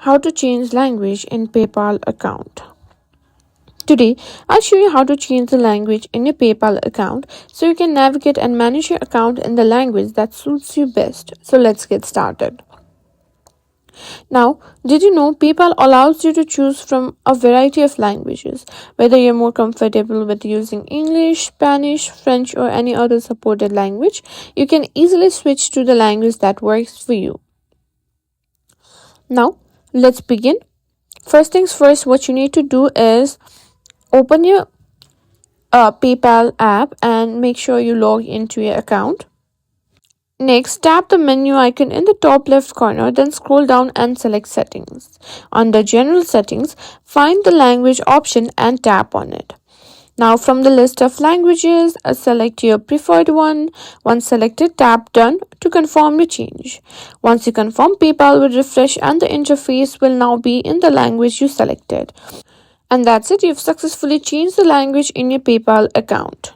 How to change language in PayPal account. Today, I'll show you how to change the language in your PayPal account so you can navigate and manage your account in the language that suits you best. So let's get started. Now, did you know PayPal allows you to choose from a variety of languages? Whether you're more comfortable with using English, Spanish, French, or any other supported language, you can easily switch to the language that works for you. Now, let's begin. First things first, what you need to do is open your PayPal app and make sure you log into your account. Next, tap the menu icon in the top left corner, then scroll down and select Settings. Under General Settings, find the language option and tap on it. Now, from the list of languages, select your preferred one. Once selected, tap Done to confirm your change. Once you confirm, PayPal will refresh and the interface will now be in the language you selected. And that's it, you've successfully changed the language in your PayPal account.